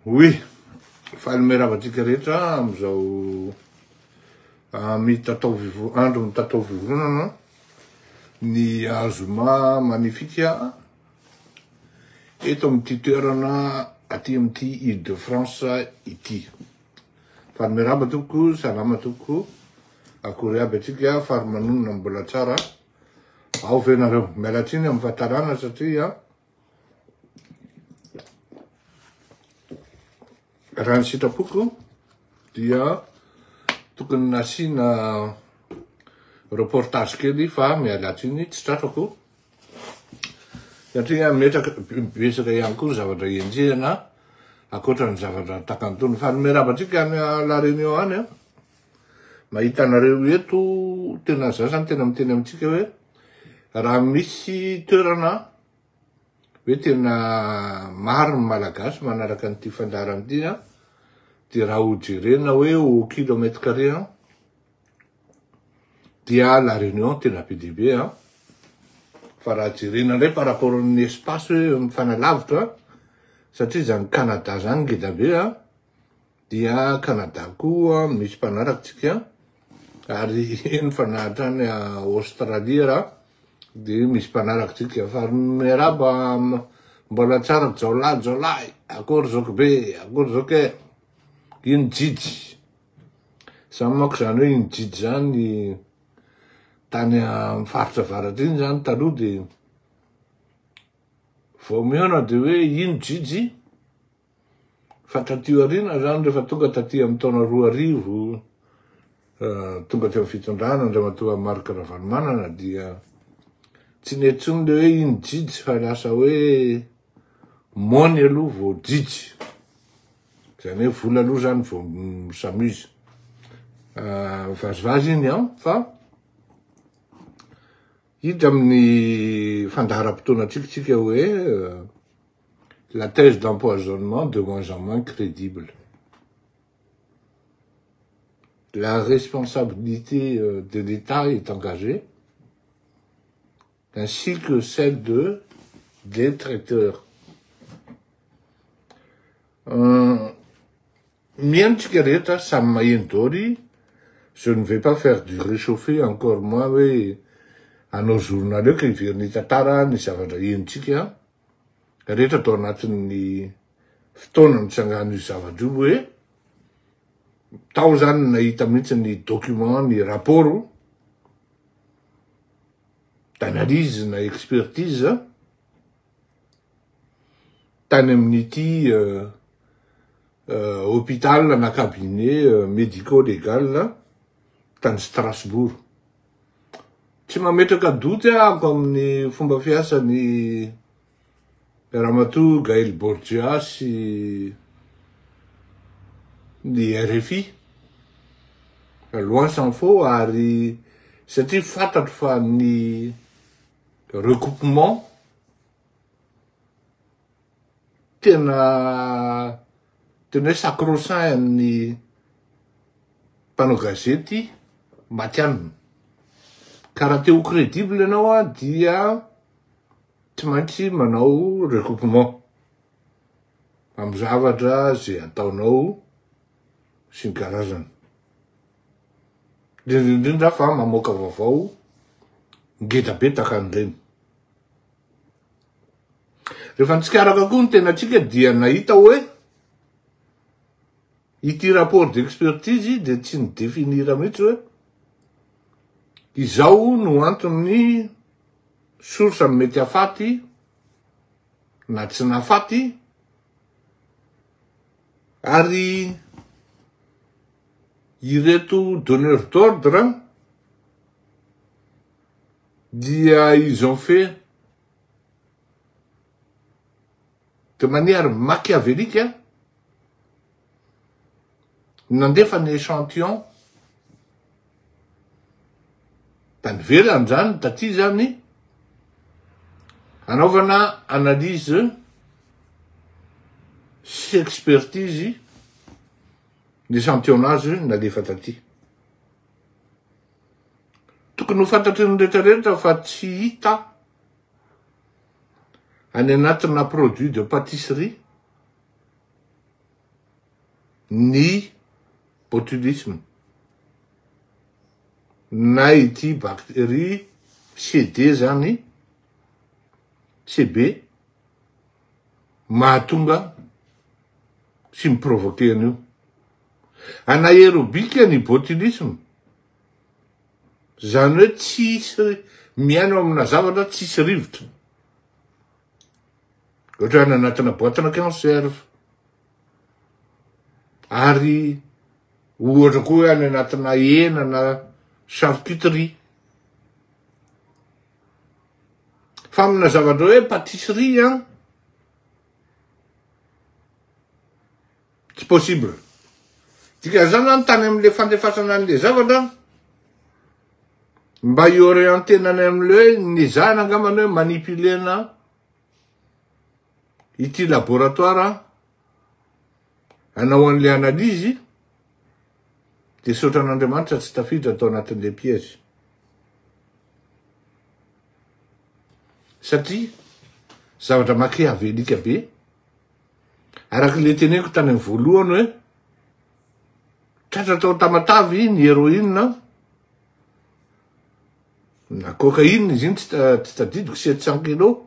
Oui, fahalmeravadika rehetra amizao andro mitatao vivonana ny azoma magnifika eto amin'ity toerana aty amin'ity Ile-de-France ity. Fahalmeraba toko, salama toko, akory aby atsika fary manonona mbola tsara. Ao venareo, miala tsiny amin'ny fahatarana satria raha ny sitrapoko dia tokony nasiana reportage kely fa miala tsiny tsy tratrako satria metraka besaka ihany koa zavatra enjehana akoatra ny zavatra takantony. Fahalmerabatsika any La Réunion any mahita anareo eto tena zazany tena miteny amintsika hoe raha misy toerana hoe tena maro ny malagasy manaraka an'ity fandarana ity dia raha ho jerena hoe au kilomètre carré dia La Réunion tena be dia be fa raha jerena ndray par rapport amin'ny espace hoe mifanalavitra satria zany Canada zany ngeda be dia Canada koa misy mpanarakintsika ary eny fanahitra any Australie raha dia misy mpanarakintsika fa miaraba mbola tsara jaolahy akory zoko be akory zoke iny jijy samy manko zany hoe iny jijy zany tany amin'ny faritra avaratra iny zany taloha dia vao miona dia hoe ino jijy fa taty aoriana zany rehefa tonga taty amin'ny taona 2000 tonga teo amin'ny fitondrana Andriamatoa Marc Ravalomanana dia tsy netsony le hoe iny jijy fa lasa hoe mony aloha vao jijy zany hoe vola aloha zany vao misamuse vazivazy iny fa hita amin'ny fandaharam-potoana tsika hoe la thèse d'empoisonnement de moins en moins crédible. La responsabilité de l'État est engagée, ainsi que celle des traiteurs. Miantsika rehetra samy maheno daoly, je ne vais pas faire du réchauffé encore moins hoe anao journal eo ka iveriny tantara ny zavatra henontsika rehetra atao anatin'ny fotoana mitsangana io zavatra io hoe tao zany nahita mihitsy ny document ny rapport d'analyse na expertise tany amin'ity hôpital na cabinet médico-légal tany Strasbourg. Tsy mametraka doute ako amin'ny fomba fiasany Ramatoa Gaël Borgia sy ny RFI loin s'en faut ary satria fantatro fa ny recoupement tena hoe sacro-saint amin'ny mpanao gazety matianina ka raha teo crédible ianao dia tsy maintsy manao recoupement amin'ny zavatra zay ataonao sy ny karazany indrindra fa mamoaka vaovao ngeda be takan'ireny. Rehefa nitsikaraka koa ny tenatsika dia nahita hoe ity rapport d'expertise dia tsy ny définira mihitsy hoe izao no antony source mety afaty na tsy nafaty ary ireto donneur d'ordre dia ils ont fait de manière machiavélique nandefa ny échantillon tany velany zany taty zany anaovana analyse sy expertise l'échantillonnage nalefa taty. Tokony ho fantatry ny rehetrarehetra fa tsy hita any anatina produit de pâtisserie ny botulisme na ity bactérie CD zany CB mahatonga sy miprovoke an'io. Anaérobika ny botulisme zany hoe tsisy miaino amina zavatra tsisy rivotra. Ohatra ny anatina boîte-na conserve. Ary ohatra koa any anatina hena na charcuterie. Fa amina zavatra hoe pâtisserie tsy possible. Dika zany any tany am'le fandefasana an'le zavatra mba iorientenany am'le hoe ny zana angambany hoe manipulena ity laboratoire anao an'le analyzy de sotran'Andriamanitra tsy tafiditra atao anatin'le piège. Satria zavatra machiavélique be araka le teneko tany amin'ny voalohany hoe tratra tao Tamatavy ny héroïne na cocaïne izy iny tsy tadidiko 700 kilos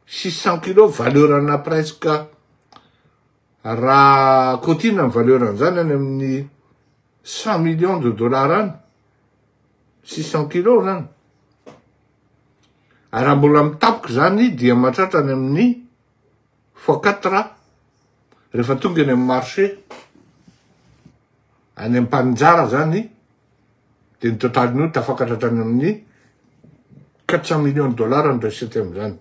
600 kilos valeur-na presque raha cotine amin'ny valeur-n'izany any amin'ny 100 millions de dollars any 600 kilos zany. Raha mbola mitapiko zany dia mahatratra any amin'ny x4 rehefa tonga any amin'ny marché any amin'ny mpanjara zany de ny totalin'io tafakatra any amin'ny 400 millions de dollars ny resety am'izany.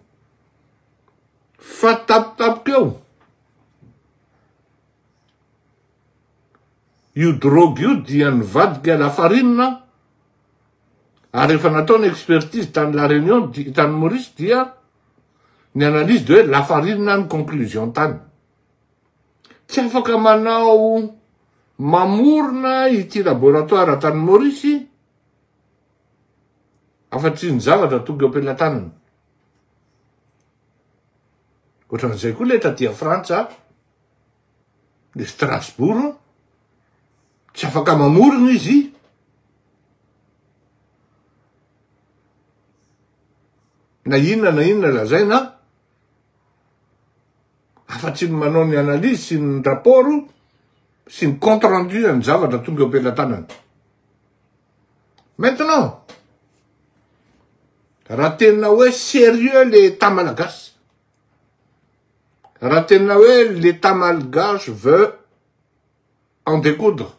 Fa tapitapika eo io drogue io dia nivadika lafarina ary rehefa natao ny expertise tany La Réunion tany Maurice dia ny analyse de hoe lafarina ny conclusion tany. Tsy afaka manao mamorona ity laboratoire tany Maurice afa-tsy ny zavatra tonga am-pelatanana. Ohatran'izay koa le taty Frantsa le Strasbourg tsy afaka mamorona izy na inona lazaina afa-tsy ny manao ny analyse sy ny rapport sy ny compte rendu ny zavatra tonga am-pelatanana. Maintenant raha tena hoe sérieux l'État malagasy, raha tena hoe l'État malgache veut en découdre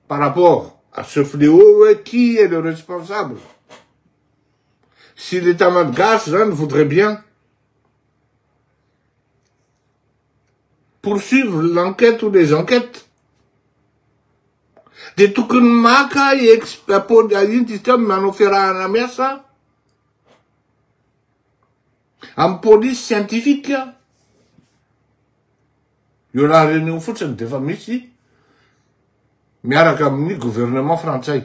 par rapport à ce fléau, qui est le responsable? Si l'État malgache voudrait bien poursuivre l'enquête ou les enquêtes de tokony maka manao fiarahana miasa amin'ny police scientifique io raha renio fotsiny defa misy miaraka amin'ny gouvernement frantsay.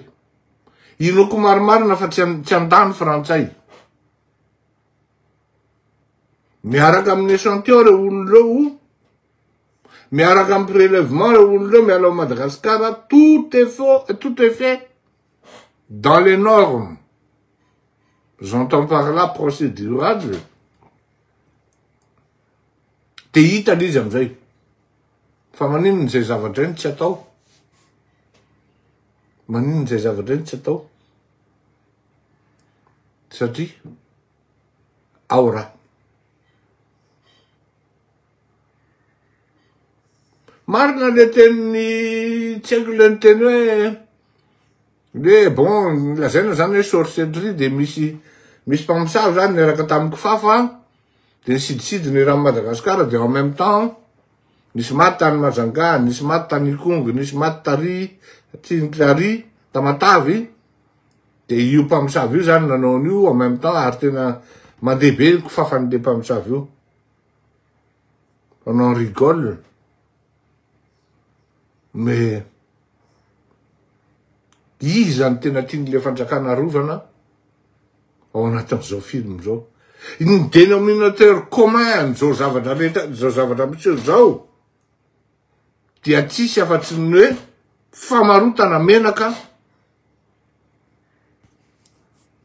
Inoko marimarina fa tsy andany frantsay miaraka amin'ny échantillon reo olon'ireo miaraka amin'ny prélèvement reo olon'ireo miala Madagascar. Tout est faux, tout est fait dans les normes. J'entends par là procédurale. Te hita izy am'izay fa maninona zay zavatra iny tsy atao. Maninona zay zavatra iny tsy atao satria aura. Marina le teny tsy haiko le teny hoe le bon lazaina zany hoe sorcellerie de misy mpamosavy zany niaraka tamin'ny kifafa de nisidisidiny raha Madagascar de en même temps nisy maty tany Majanga, nisy maty tany Ikongo, nisy maty tary Tsinkilary Tamatavy de io mpamosavy io zany nanao an'io en même temps ary tena mandeha be kifafan'le mpamosavy io. On en rigole. Mais izy zany tena tian'le fanjakana rovana ao anatin'izao film zao. Ny dénominateur commun zao zavatra misy zao dia tsisy afa-tsy ny hoe famarotana menaka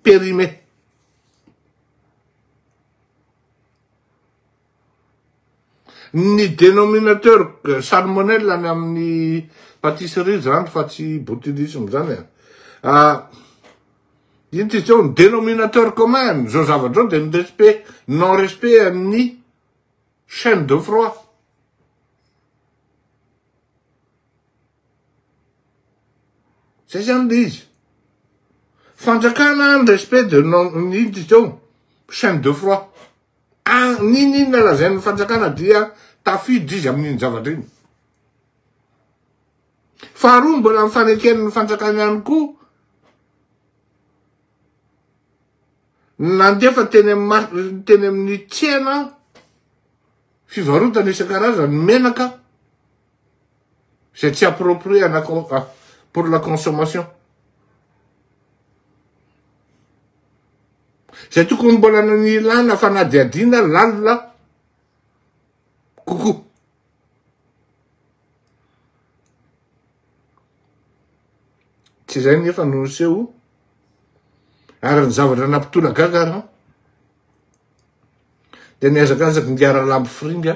périmé. Ny dénominateur salmonelle any amin'ny pâtisserie zany fa tsy botulisme zany ino ty zao ny dénominateur commun zao zavatra de ny respect non respect amin'ny chaîne de froid. Zay zany le izy. Fanjakana ny respect de non ino ty zao chaîne de froid. Ninina lazain'ny fanjakana dia tafidy izy amin'iny zavatra iny. Faharoa mbola mifaneken'ny fanjakana ihany koa nandefa teny amin'ny tsena fivarotana isan-karazany menaka zay tsy approprié pour la consommation. Zay tokony mbola ny ilana fanadiadina lalina kokoa. Tsy zay nefa no seho ary ny zavatra nampitola gaga de niazakazaky ngiara lamby fringa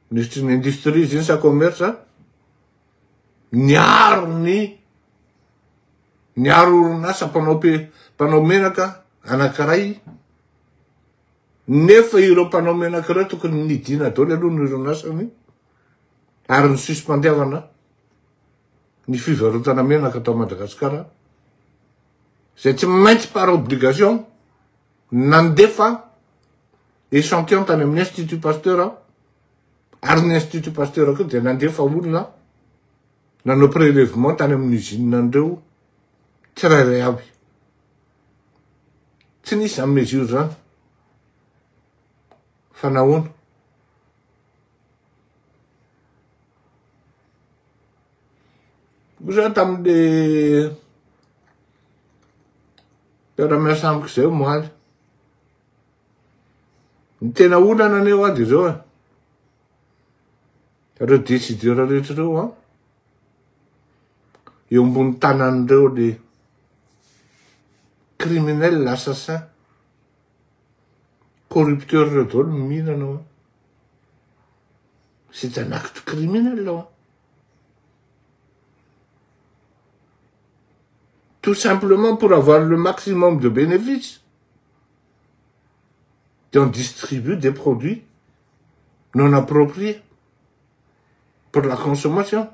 ministry ny industrie ziny sa commerce niaro orinasa mpanao menaka anankiray nefa ireo mpanao menaka ireo tokony nidina daholo aloha ny orinasany ary ny suspendiavana ny fivarotana menaka atao Madagasikara zay tsy maintsy par obligation nandefa échantillon tany amin'ny Institut Pasteur ary ny Institut Pasteur ko de nandefa olona nanao prélèvement tany amin'ny usine andreo tsirairay avy. Tsy nisy amin'ny mesure zany fa nahoana za tamin'le mpiara-miasa amiko zay moaly ny tena olana aneo ady zao reo décideur rehetra reo eo ambony tanan'ireo le criminel, assassin, corrupteur reo daholo mihinana c'est un acte criminel là. Tout simplement pour avoir le maximum de bénéfices. Et on distribue des produits non appropriés pour la consommation.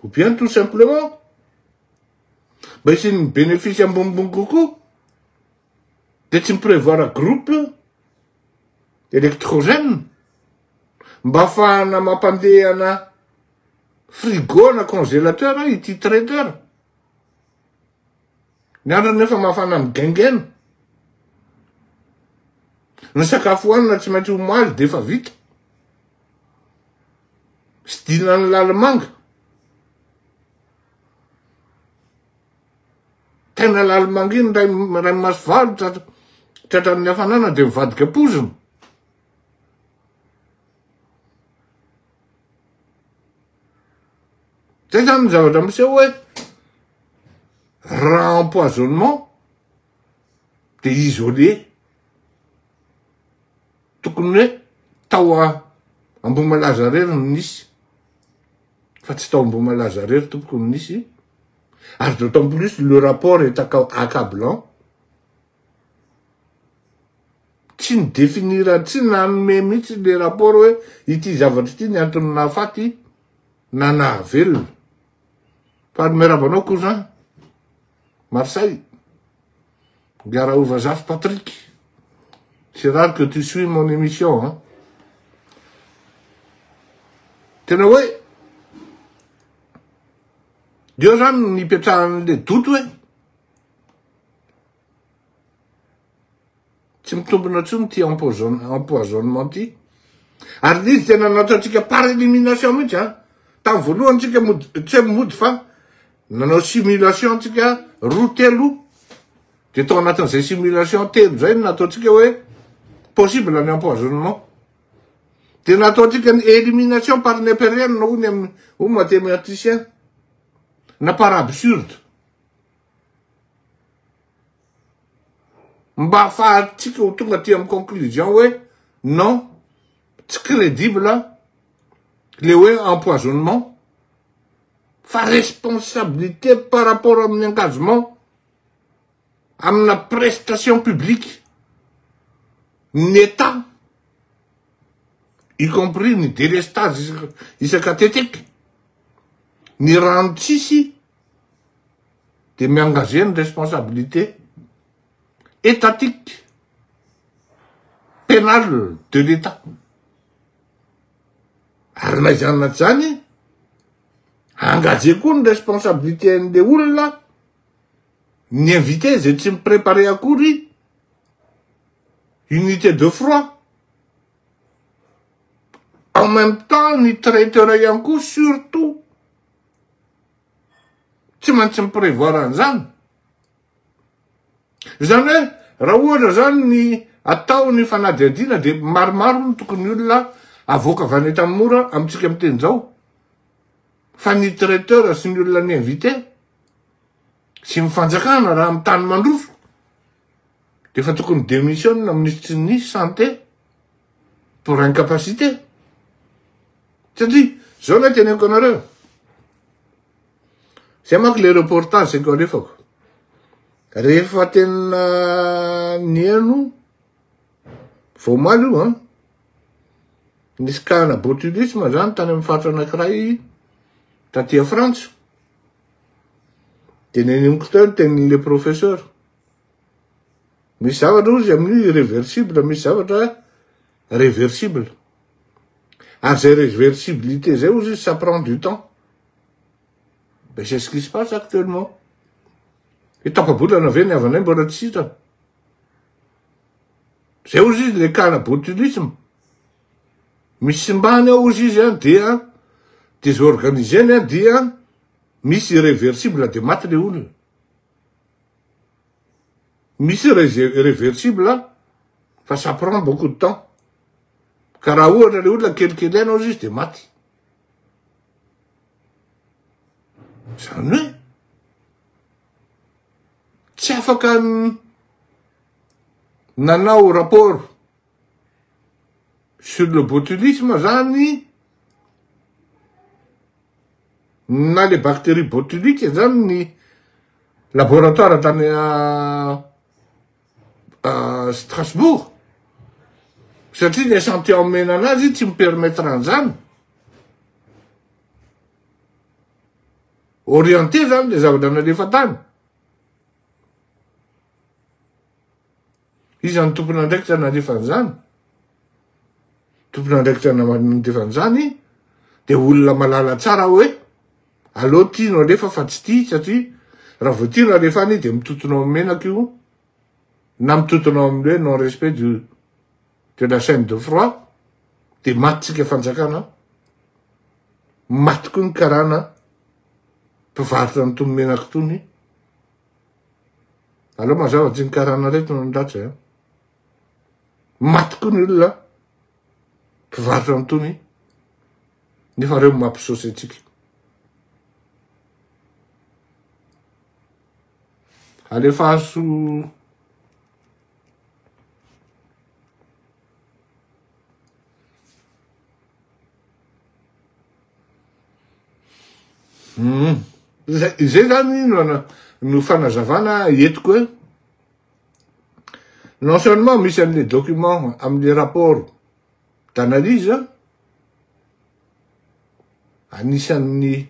Ou bien tout simplement, c'est une bénéfice en bon coucou. De prévoir un groupe électrogène. Mbafana mampandehana frigo na congélateur ity trader. Ny andro nefa mafana migengena. Ny sakafo hanina tsy maintsy homaly defa vita. Sy dinany lalimanga. Tena lalimanga iny ray maso valo tratran'ny hafanana de mivadika poziny. Zay zany ny zavatra miseho hoe raha empoisonnement de isolé tokony hoe tao Ambohimalaza rery no nisy fa tsy tao Ambohimalaza rery tokony nisy ary d'autant plus le rapport est accablant. Tsy ny définira tsy nanome mihitsy le rapport hoe ity zavatra ity ny antony nahafaty na nahavelona. Par merabanao cousin Marseille, Garaou Vazaf Patrick. C'est rare que tu suis mon émission, hein. Tena hoe dio zany nipetrahan'le doto hoe tsy mitombona tsony ty empoisonnement ty. Ary izy tena nataontsika par élimination mihitsy, hein. Tamin'ny voalohany tsika tsy mody fa nanao simulation tsika roa telo de tao anatin'izay simulation telo zay nataotsika hoe possible ny empoisonnement de nataotsika ny élimination par nepérienne ou mathématicien na par absurde mba afahantsika ho tonga ty amy conclusion hoe non tsy crédible le hoe empoisonnement fa responsabilité par rapport amin'ny engagement amina prestation publique ny État y compris ny délestage isakatetika ny rano tsisy de miengager ny responsabilité étatique pénale de l'État. Ary maizana zany engagé koa ny responsabilité an'le olona ny invité zay tsy mipréparé akory unité de froid en même temps ny traiteur ihany koa surtout tsy maintsy miprévoir an'izany zany hoe raha ohatra zany ny atao ny fanadihadina de maromaro ny tokony olona avoaka avy any tamora amitsika amteny zao fa ny traiteur sy ny olona ny invité sy mifanjakana raha amy tany mandroso de fa tokony démission na ministre ny santé pour incapacité satria zao na teneko anareo zay manko le reportage zay ko alefako rehefa tena nieno vomaly io nisy kana botulisme zany tany amy faritra anankiray tatia Frantsa de nenimiko teo tenin'le professeur misy zavatra ozy amin'ny irréversible misy zavatra réversible ary zay réversibilité zay ozy ça prend du temps ben c'est ce qui se passe actuellement et tapabolana ve niavanay mbola tsy hitana zay ozy izy le kana botulisme misy simbany ao ozy izy dia désorganisé dia misy irréversible de maty le olona misy irréversible fa ça prend beaucoup de temps ka raha ohatra le olona kelikely aina ozy izy de maty zany hoe tsy afaka nanao rapport sur le botulisme zany na les bactéries botuliques zany ny laboratoire tany à Strasbourg satria ny échantillon mena anazy tsy mipermettre an'izany orienté zany le zavatra nalefa tany izy any tompona andraikitra nalefa an'izany tompona andraikitra nalefa an'izany de olona malala tsara hoe aloha tiano alefa fa tsy ty satria raha vo tiano alefa any de mitotonao amy menaka io na mitotonao am'le non respect de la chaîne de froid de matytsika fanjakana maty koa ny karana mpivarotra ny tomy menaka tony aloha mazava tsy ny karana reto no ndratra maty koa ny olona mpivarotra ny tony nefa reo mampisosy atsika alefaso zay zany no fanazavana entiko hoe non seulement misy an'le document am'le rapport d'analyse anisan'ny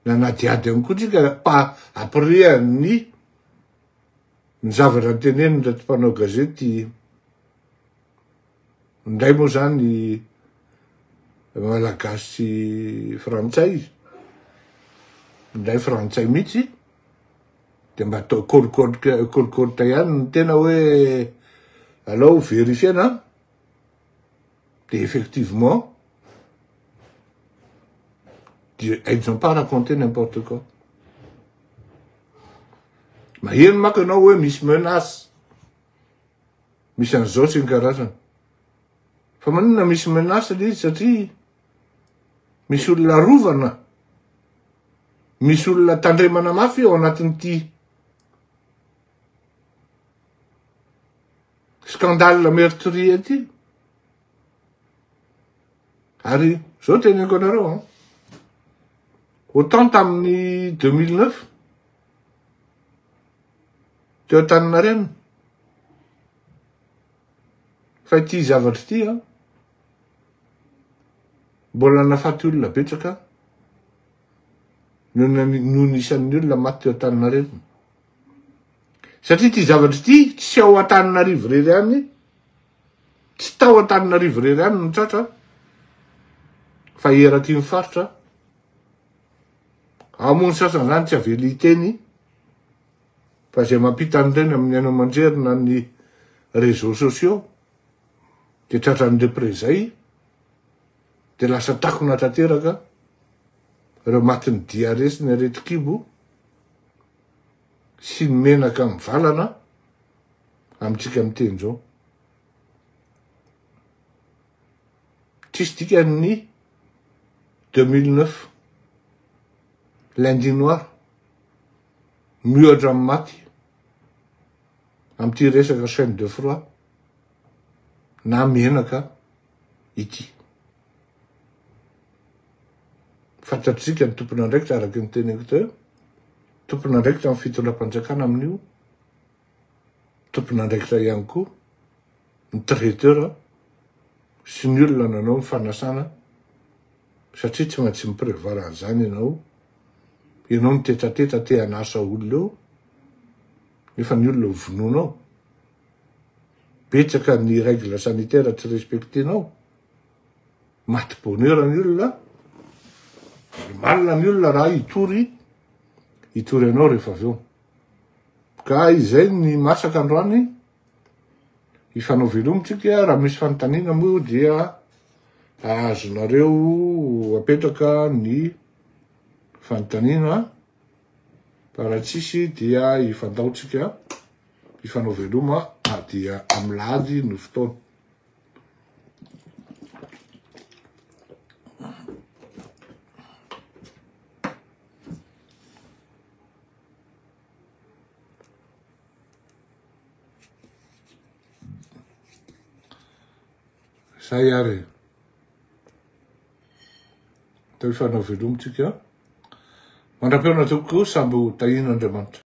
nanadiady any koa tsika pa après ny zavatra teneny ndaty mpanao gazety ndray moa zany malagasy frantsay ndray frantsay mihitsy de mba atao kolikolita ihany ny tena hoe alao vérifiena de effectivement Ils n'ont pas raconté n'importe quoi. Ma hien maka anao hoe misy menace. Misy an'izao sy ny karazany. Fa maninona misy menace le izy satria misy olona rovana. Misy olona tandremana mafy ao anatin'ity scandale meurtrier ity. Ary zao teneniko anareo autant tamin'ny 2009 teo Antaninarenina. Fa ity zavatra ity mbola nafaty olona betsaka no nisan'ny olona maty teo Antaninarenina. Satria ity zavatra ity tsy ao Antananarivo rery any, tsy tao Antananarivo rery any no tratra, fa eraky ny faritra. Amony sasany zany tsy avely hiteny, fa zay mampita an'ireny amin'ny any aman-drerina ny réseaux sociaux, de tratran'ireo prezay, de lasa takona tanteraka, ireo matin'ny diare sy ny areti-kibo, sy ny menaka mivalana, amintsika miteny zao. Tsisy dikan'ny 2009, lundi noir, miohatra amin'ny maty, amin'ity resaka chaîne de froid, na menaka ity. Fantatritsika ny tompon'andraikitra araky ny teneko teo, tompon'andraikitra amin'ny fitondram-panjakana amin'io, tompon'andraikitra ihany koa, ny traiteur sy ny olona nanao ny fanasana, satria tsy maintsy miprevoir an'izany ianao ny tetateta te hanasa olona eo, nefa ny olona vonoinao. Betsaka ny règle sanitaire tsy respectenao, maty bonheur ny olona, malina ny olona raha hitory anao rehefa avy eo. Ka izay ny masaka androany, hifanao velomitsika, raha misy fanontaniana moa dia azonareo apetraka ny fanontaniana, fa raha tsisy dia hifantaotsika, hifanao veloma, dia amilady no fotoana. Zay ary, tao hifanao velomitsika, mandram-peona tokoa samby ho tahin'Andriamanitra.